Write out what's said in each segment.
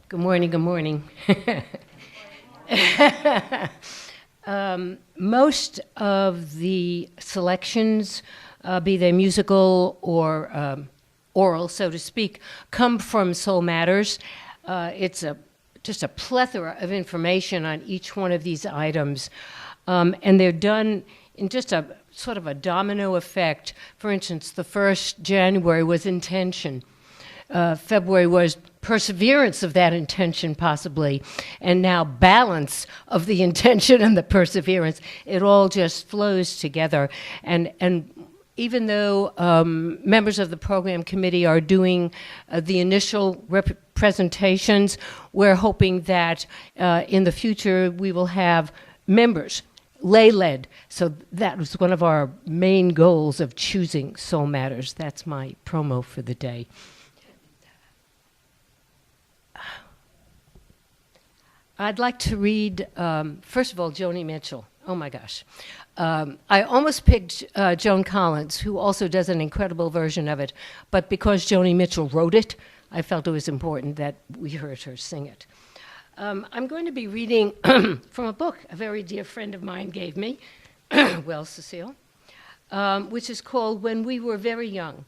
Good morning, good morning. Most of the selections, be they musical or oral, so to speak, come from Soul Matters. It's just a plethora of information on each one of these items. And they're done in just a sort of a domino effect. For instance, the first January was intention. February was perseverance of that intention, possibly, and now balance of the intention and the perseverance. It all just flows together. And even though members of the program committee are doing the initial presentations, we're hoping that in the future we will have members lay-led. So that was one of our main goals of choosing Soul Matters. That's my promo for the day. I'd like to read, first of all, Joni Mitchell. Oh my gosh. I almost picked Joan Collins, who also does an incredible version of it, but because Joni Mitchell wrote it, I felt it was important that we heard her sing it. I'm going to be reading from a book a very dear friend of mine gave me, well, Cecile, which is called When We Were Very Young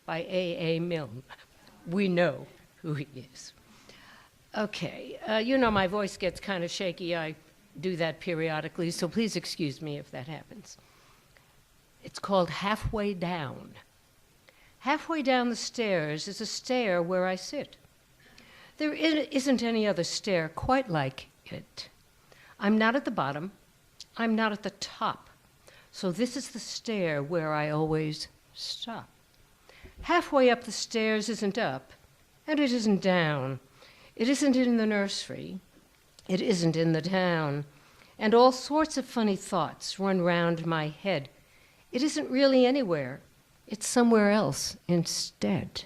by A.A. Milne. We know who he is. Okay, you know my voice gets kind of shaky. I do that periodically, so please excuse me if that happens. It's called Halfway Down. Halfway down the stairs is a stair where I sit. There isn't any other stair quite like it. I'm not at the bottom. I'm not at the top. So this is the stair where I always stop. Halfway up the stairs isn't up, and it isn't down. It isn't in the nursery. It isn't in the town. And all sorts of funny thoughts run round my head. It isn't really anywhere. It's somewhere else instead.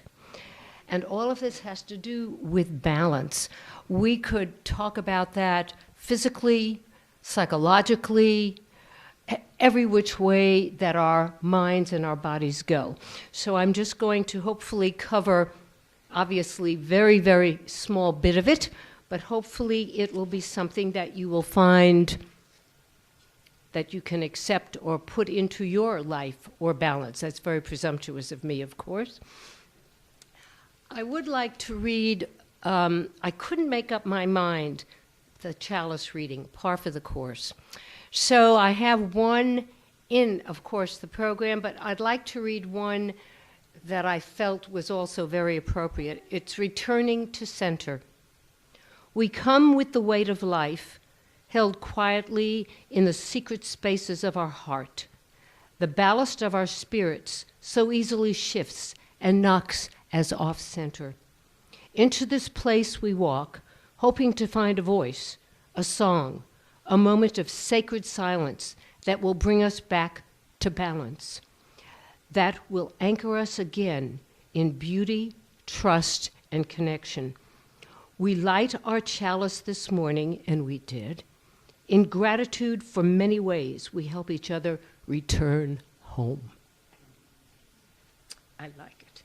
And all of this has to do with balance. We could talk about that physically, psychologically, every which way that our minds and our bodies go. So I'm just going to hopefully cover obviously very, very small bit of it, but hopefully it will be something that you will find that you can accept or put into your life or balance. That's very presumptuous of me, of course. I would like to read, I couldn't make up my mind, the chalice reading, par for the course. So I have one in, of course, the program, but I'd like to read one that I felt was also very appropriate. It's returning to center. We come with the weight of life, held quietly in the secret spaces of our heart. The ballast of our spirits so easily shifts and knocks as off-center. Into this place we walk, hoping to find a voice, a song, a moment of sacred silence that will bring us back to balance, that will anchor us again in beauty, trust, and connection. We light our chalice this morning, and we did. In gratitude for many ways we help each other return home. I like it.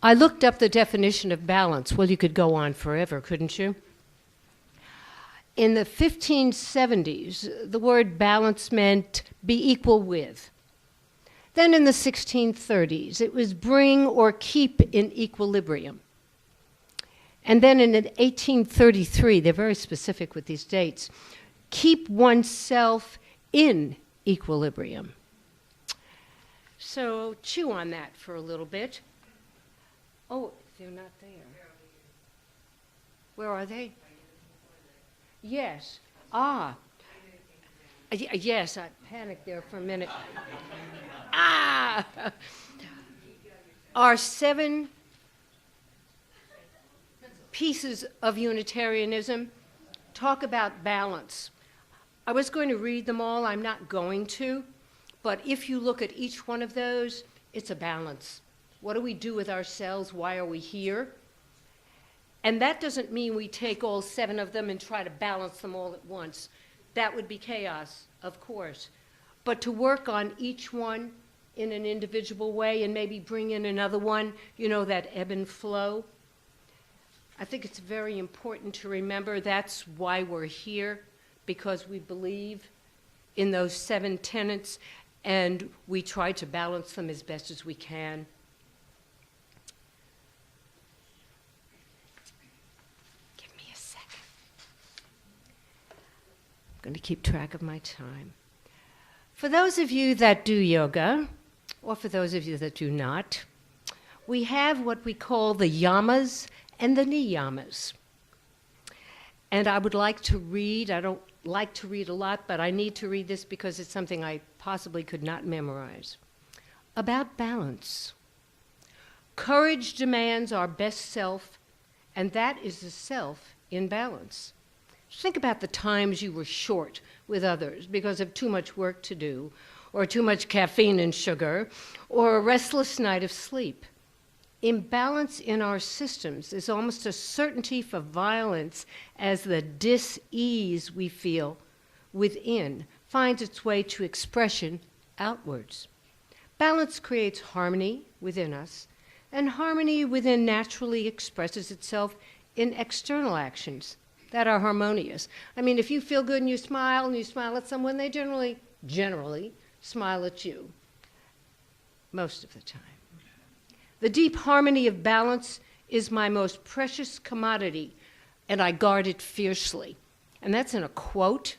I looked up the definition of balance. Well, you could go on forever, couldn't you? In the 1570s, the word balance meant be equal with. Then in the 1630s, it was bring or keep in equilibrium. And then in 1833, they're very specific with these dates, keep oneself in equilibrium. So chew on that for a little bit. Oh, they're not there. Where are they? Yes. Ah. Yes, I panicked there for a minute. Ah! Our 7 pieces of Unitarianism talk about balance. I was going to read them all. I'm not going to. But if you look at each one of those, it's a balance. What do we do with ourselves? Why are we here? And that doesn't mean we take all 7 of them and try to balance them all at once. That would be chaos, of course. But to work on each one in an individual way and maybe bring in another one, you know, that ebb and flow. I think it's very important to remember that's why we're here, because we believe in those 7 tenets, and we try to balance them as best as we can. Give me a second. I'm going to keep track of my time. For those of you that do yoga, or for those of you that do not, we have what we call the yamas and the niyamas. And I would like to read, I don't like to read a lot, but I need to read this because it's something I possibly could not memorize. About balance. Courage demands our best self, and that is the self in balance. Think about the times you were short with others because of too much work to do, or too much caffeine and sugar, or a restless night of sleep. Imbalance in our systems is almost a certainty for violence as the dis-ease we feel within finds its way to expression outwards. Balance creates harmony within us, and harmony within naturally expresses itself in external actions that are harmonious. I mean, if you feel good and you smile at someone, they generally smile at you most of the time. The deep harmony of balance is my most precious commodity, and I guard it fiercely. And that's in a quote,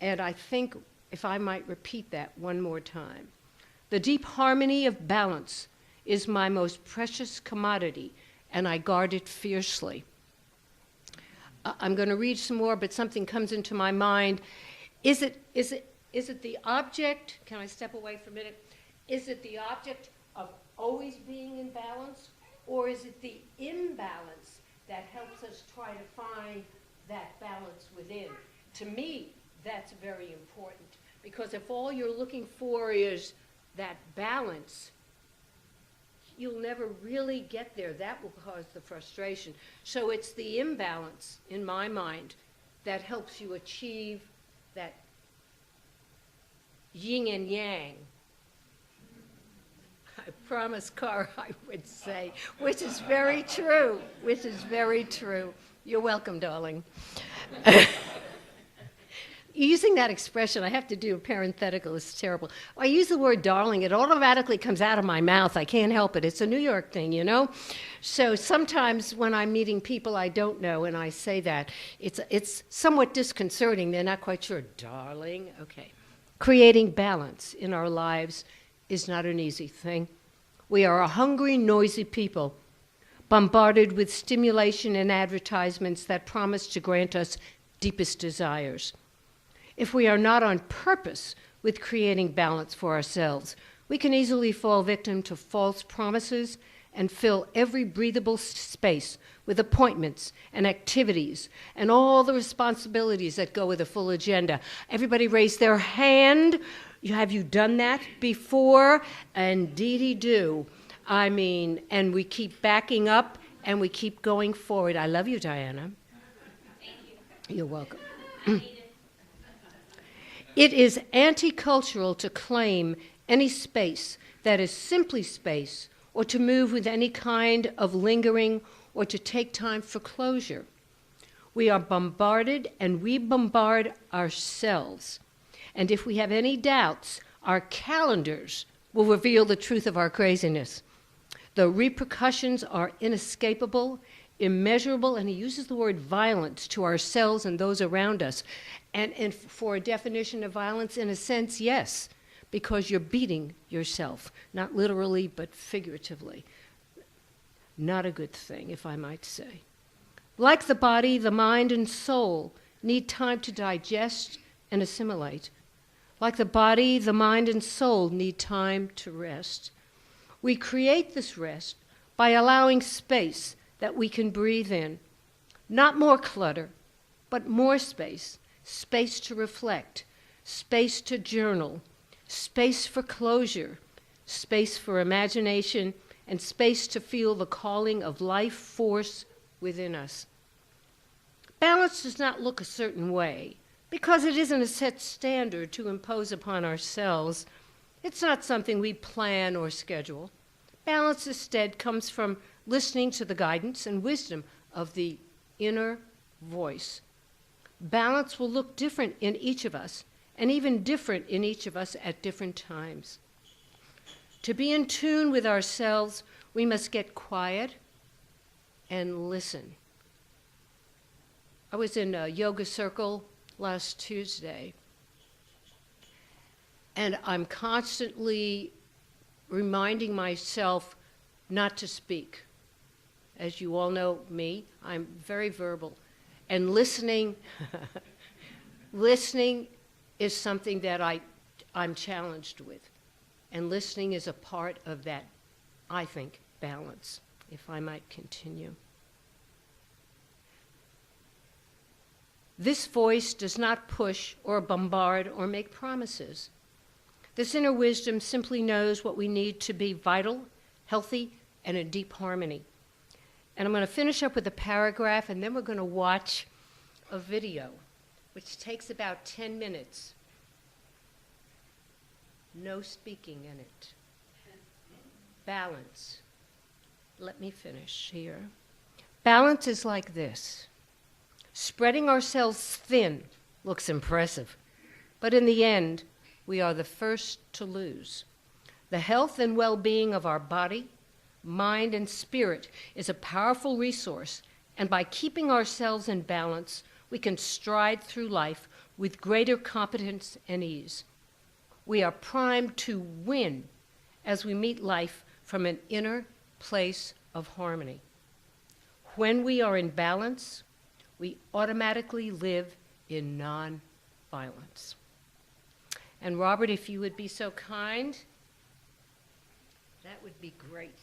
and I think if I might repeat that one more time. The deep harmony of balance is my most precious commodity, and I guard it fiercely. I'm going to read some more, but something comes into my mind. Is it the object, can I step away for a minute? Is it the object of always being in balance, or is it the imbalance that helps us try to find that balance within? To me, that's very important, because if all you're looking for is that balance, you'll never really get there. That will cause the frustration. So it's the imbalance, in my mind, that helps you achieve that yin and yang. I promise, Cara, I would say, which is very true, You're welcome, darling. Using that expression, I have to do a parenthetical, it's terrible. I use the word darling, it automatically comes out of my mouth. I can't help it. It's a New York thing, you know? So sometimes when I'm meeting people I don't know and I say that, it's somewhat disconcerting. They're not quite sure. Darling? Okay. Creating balance in our lives is not an easy thing. We are a hungry, noisy people, bombarded with stimulation and advertisements that promise to grant us deepest desires. If we are not on purpose with creating balance for ourselves, we can easily fall victim to false promises and fill every breathable space with appointments and activities and all the responsibilities that go with a full agenda. Everybody raise their hand. Have you done that before? Indeedy do. I mean, and we keep backing up and we keep going forward. I love you, Diana. Thank you. You're welcome. I need it. It is anti-cultural to claim any space that is simply space, or to move with any kind of lingering, or to take time for closure. We are bombarded, and we bombard ourselves. And if we have any doubts, our calendars will reveal the truth of our craziness. The repercussions are inescapable, immeasurable, and he uses the word violence to ourselves and those around us. And for a definition of violence, in a sense, yes, because you're beating yourself, not literally, but figuratively. Not a good thing, if I might say. Like the body, the mind and soul need time to digest and assimilate. Like the body, the mind and soul need time to rest. We create this rest by allowing space that we can breathe in. Not more clutter, but more space. Space to reflect, space to journal, space for closure, space for imagination, and space to feel the calling of life force within us. Balance does not look a certain way because it isn't a set standard to impose upon ourselves. It's not something we plan or schedule. Balance instead comes from listening to the guidance and wisdom of the inner voice. Balance will look different in each of us, and even different in each of us at different times. To be in tune with ourselves, we must get quiet and listen. I was in a yoga circle last Tuesday, and I'm constantly reminding myself not to speak. As you all know me, I'm very verbal. And listening, listening is something that I'm challenged with. And listening is a part of that, I think, balance, if I might continue. This voice does not push or bombard or make promises. This inner wisdom simply knows what we need to be vital, healthy, and in deep harmony. And I'm going to finish up with a paragraph, and then we're going to watch a video, which takes about 10 minutes. No speaking in it. Balance. Let me finish here. Balance is like this. Spreading ourselves thin looks impressive, but in the end, we are the first to lose. The health and well-being of our body, mind, and spirit is a powerful resource, and by keeping ourselves in balance, we can stride through life with greater competence and ease. We are primed to win as we meet life from an inner place of harmony. When we are in balance, we automatically live in non-violence. And Robert, if you would be so kind, that would be great.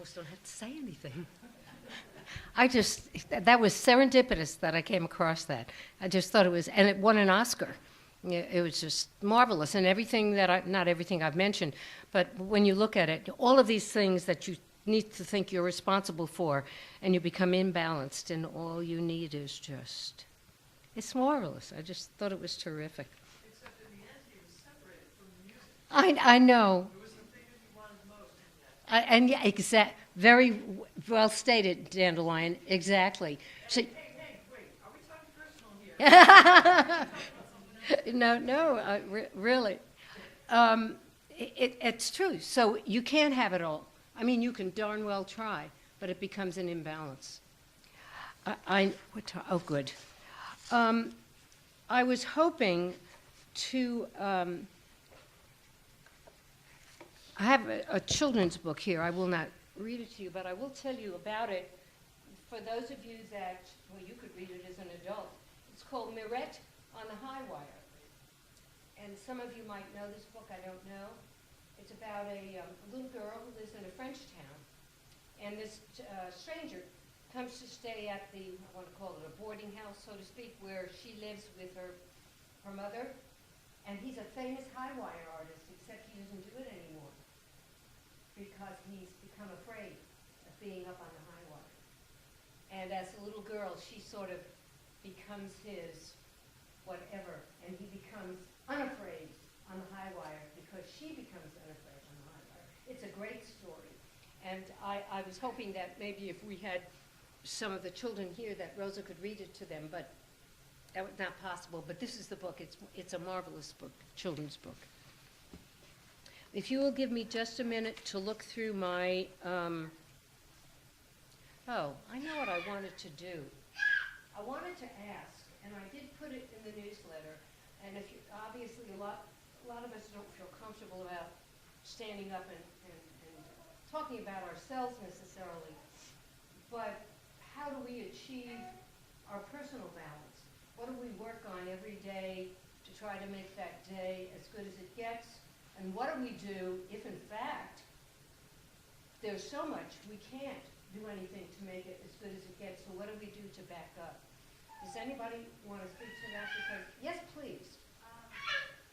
almost don't have to say anything. That was serendipitous that I came across that. I just thought it was, and it won an Oscar. Yeah, it was just marvelous. And everything not everything I've mentioned, but when you look at it, all of these things that you need to think you're responsible for, and you become imbalanced, and all you need is just, it's marvelous. I just thought it was terrific. Except in the end, he was separated from the music. I know. It was the thing that he wanted most. And yeah, very well stated, Dandelion. Exactly. So, Hey, wait. Are we talking personal here? no, really. It's true. So you can't have it all. I mean, you can darn well try, but it becomes an imbalance. Oh, good. I was hoping to. I have a children's book here. I will not read it to you, but I will tell you about it for those of you that, well, you could read it as an adult. It's called Mirette on the High Wire. And some of you might know this book, I don't know. It's about a little girl who lives in a French town. And this stranger comes to stay at the, I want to call it a boarding house, so to speak, where she lives with her mother. And he's a famous high wire artist, except he doesn't do it anymore because he's become afraid of being up on the high wire. And as a little girl, she sort of becomes his whatever, and he becomes unafraid on the high wire because she becomes unafraid on the high wire. It's a great story. And I was hoping that maybe if we had some of the children here that Rosa could read it to them, but that was not possible. But this is the book. It's a marvelous book, children's book. If you will give me just a minute to look through my, I know what I wanted to do. I wanted to ask, and I did put it in the newsletter, and if you, obviously a lot of us don't feel comfortable about standing up and talking about ourselves necessarily, but how do we achieve our personal balance? What do we work on every day to try to make that day as good as it gets? And what do we do if, in fact, there's so much we can't do anything to make it as good as it gets? So what do we do to back up? Does anybody want to speak to that? Because, yes, please.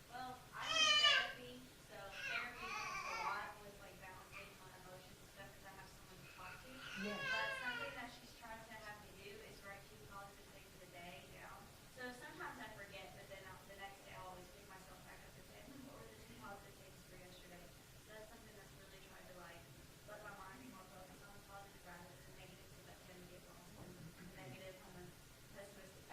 Well, I'm in therapy, so therapy helps a lot with like balancing my emotions and stuff because I have someone to talk to. Yes. But something that she's trying to have me do is write 2 positive things of the day down. So sometimes I forget, but then the next day I'll always pick myself back up and say, what were the 2 positive things for yesterday? So that's something that's really tried to like let my mind be more focused on the positive rather than the negative because that tend to get lost in the negative on the pessimistic.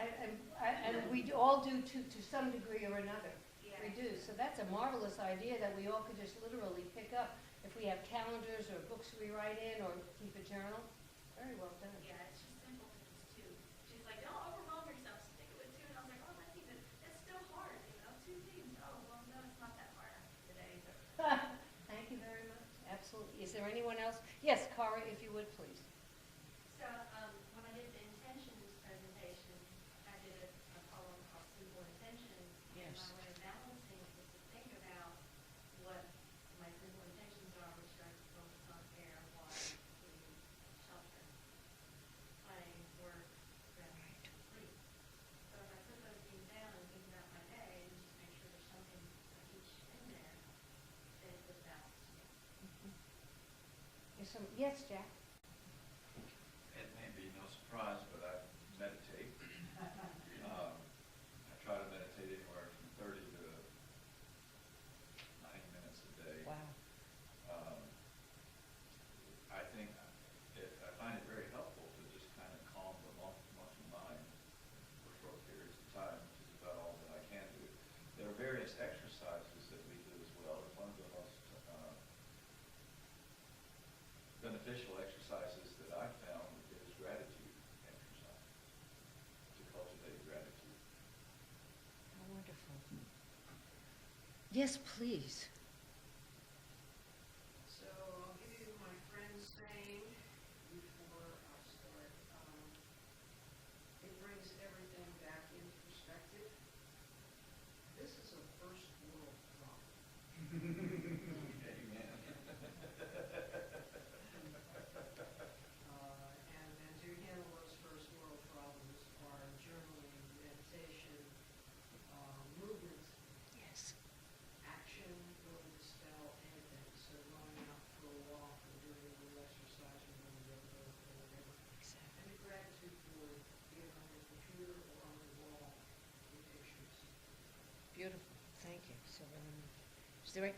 And we all do to some degree or another. Yeah. We do. So that's a marvelous idea that we all could just literally pick up if we have calendars or books we write in or keep a journal. Very well done. Yeah, it's just simple things too. She's like, don't overwhelm yourself, stick it with 2. And I was like, oh, that's still hard, 2 things. Oh, well, no, it's not that hard after today. Thank you very much. Absolutely. Is there anyone else? Yes, Cara, if you would, please. So, when I did the intentions presentation, I did a column called Simple Intentions. Yes. And my way of balancing is to think about what my simple intentions are, which are to focus on air, water, food, shelter, play, work, rest, sleep. So if I put those things down and think about my day, and just make sure there's something for each in there, then it was balanced to me. Yes, Jack. It may be no surprise, but I meditate. I try to meditate anywhere from 30 to 90 minutes a day. Wow. I think I find it very helpful to just kind of calm the monkey mind for short periods of time, which is about all that I can do. There are various exercises that we do as well. And one of the most beneficial exercises that I've found is gratitude exercises, to cultivate gratitude. How wonderful. Yes, please. So I'll give you my friend's saying before I start. It brings everything back into perspective. This is a first world problem. Amen.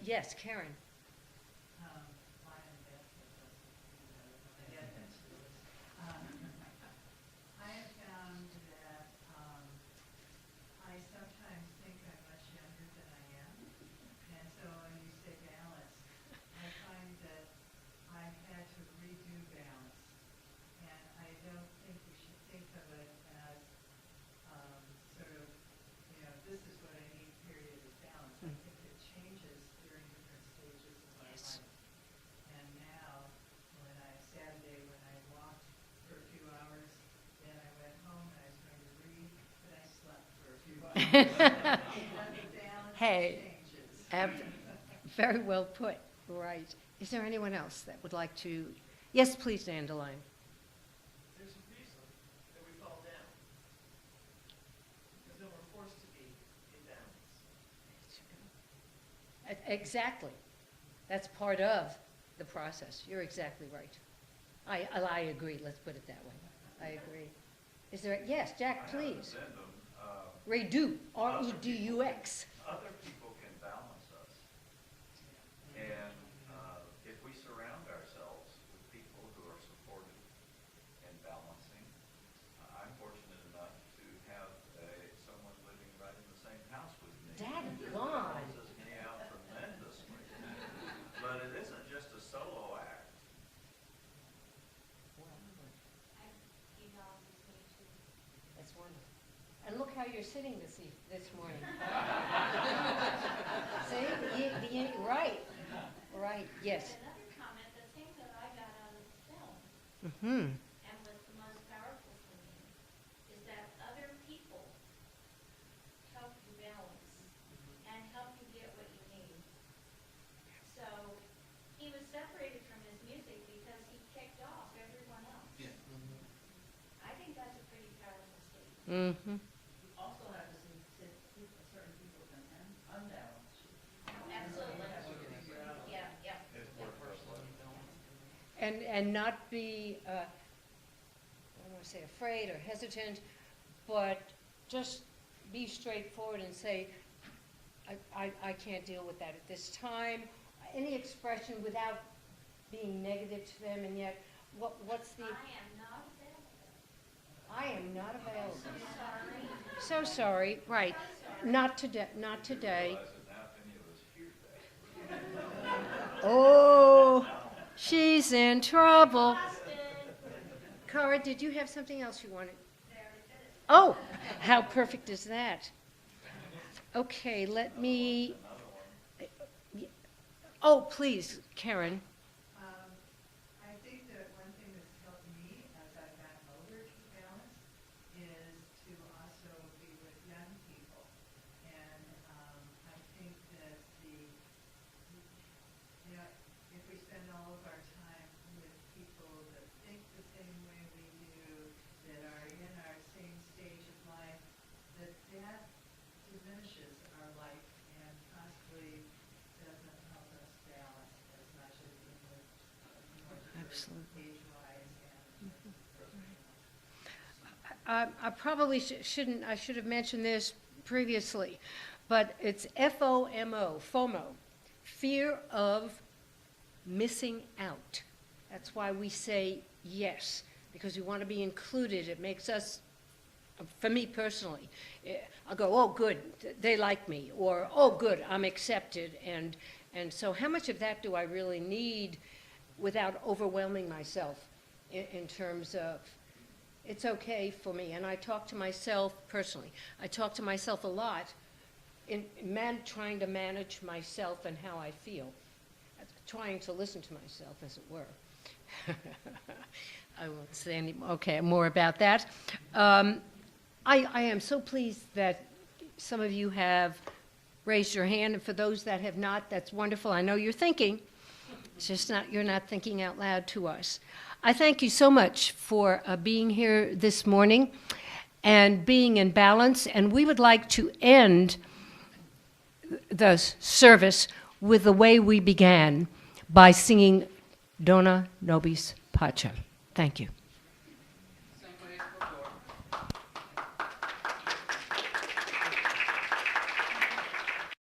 Yes, Karen. I have found that I sometimes think I'm much younger than I am, and so when you say balance, I find that I've had to redo balance, and I don't think we should think of it as sort of, this is what I need, period, is balance. I think it changes during different stages of my Yes. life. And now, Saturday when I walked for a few hours, then I went home and I was going to read, but I slept for a few hours. The balance Hey. changes. Very well put. Right. Is there anyone else that would like to? Yes, please, Dandelion. There's a reason that we fall down. Because then we're forced to be in balance. Exactly. That's part of the process. You're exactly right. I agree. Let's put it that way. I agree. Is there? Yes, Jack, I have an please. addendum. Redo. R-E-D-U-X. Other people can balance us. And if we surround ourselves with people who are supportive and balancing, I'm fortunate enough to have someone living right in the same house with me. Daggone. Balances me out tremendously. But it isn't just a solo act. He balances me too. That's wonderful. And look how you're sitting this morning. See? Right. Right. Yes. Another comment, the thing that I got out of the film, Mm-hmm. and was the most powerful for me, is that other people help you balance and help you get what you need. So he was separated from his music because he kicked off everyone else. Yeah. I think that's a pretty powerful statement. Mm-hmm. You also have to see certain people can unbalance you. Absolutely. Yeah, yeah. It's worth And not be, I don't want to say afraid or hesitant, but just be straightforward and say, I can't deal with that at this time. Any expression without being negative to them, and yet, what's the? I am not available. I am not available. Sorry. So sorry. Right. Not today. Not today. Realize that now if any of us hear that. Oh, she's in trouble. Boston. Cara, did you have something else you wanted? There it is. Oh, how perfect is that? Okay, let me. Oh, please, Karen. I think that one thing that's helped me as I've gotten older to balance is to also be with young people. And I think that if we spend all of our time with people that think the same way we do, that are in our same stage of life, that diminishes our life and possibly doesn't help us balance as much as being with more diverse Absolutely. age-wise and I probably shouldn't. I should have mentioned this previously, but it's FOMO, FOMO, fear of missing out. That's why we say yes, because we want to be included. It makes us, for me personally, I'll go, oh, good, they like me, or oh, good, I'm accepted, and so how much of that do I really need without overwhelming myself in terms of it's okay for me? And I talk to myself personally. I talk to myself a lot in trying to manage myself and how I feel, trying to listen to myself, as it were. I won't say any more about that. I am so pleased that some of you have raised your hand, and for those that have not, that's wonderful. I know you're thinking. It's just you're not thinking out loud to us. I thank you so much for being here this morning and being in balance, and we would like to end the service with the way we began, by singing Dona Nobis Pacem. Thank you.